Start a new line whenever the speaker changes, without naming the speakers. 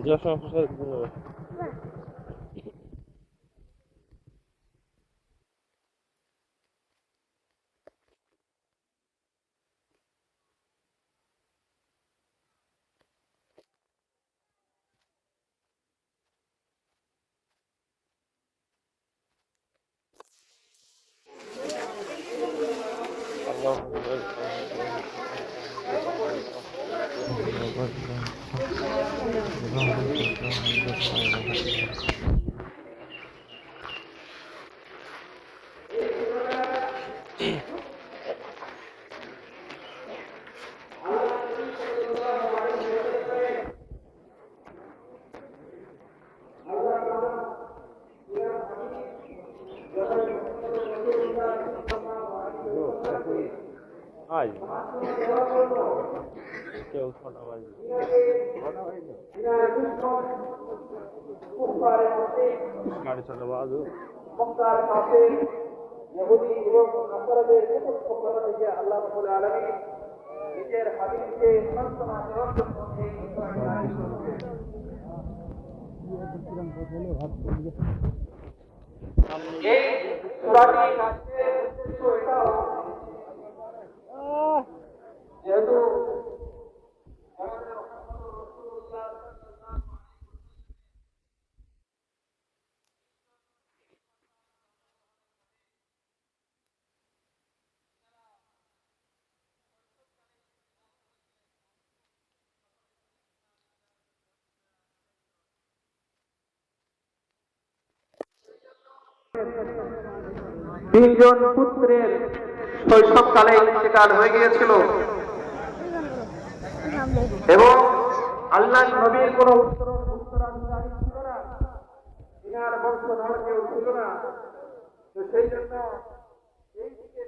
যাওয়ার সময় ফুচকা কিনে নেবে। আজ কেউ ছটা বাজে সাড়ে ছটা বাজু
ইহুদি এবং নাসারাদের কুতুব থেকে আল্লাহ রাব্বুল আলামিন নিজের হাবিবকে সান্তনা দেওয়ার জন্য এই সূরাটি নাযিল করেছেন। এই সূরাটি নাযিলের উদ্দেশ্য এটাও যেহেতু তিনজন পুত্রের শৈশবকালে ইন্তেকাল হয়ে গিয়েছিল এবং আল্লাহ নবীর কোন উত্তরাধিকারী ছিল না, ইনার বংশধর কেউ ছিল না। তো সেই জন্য এই দিকে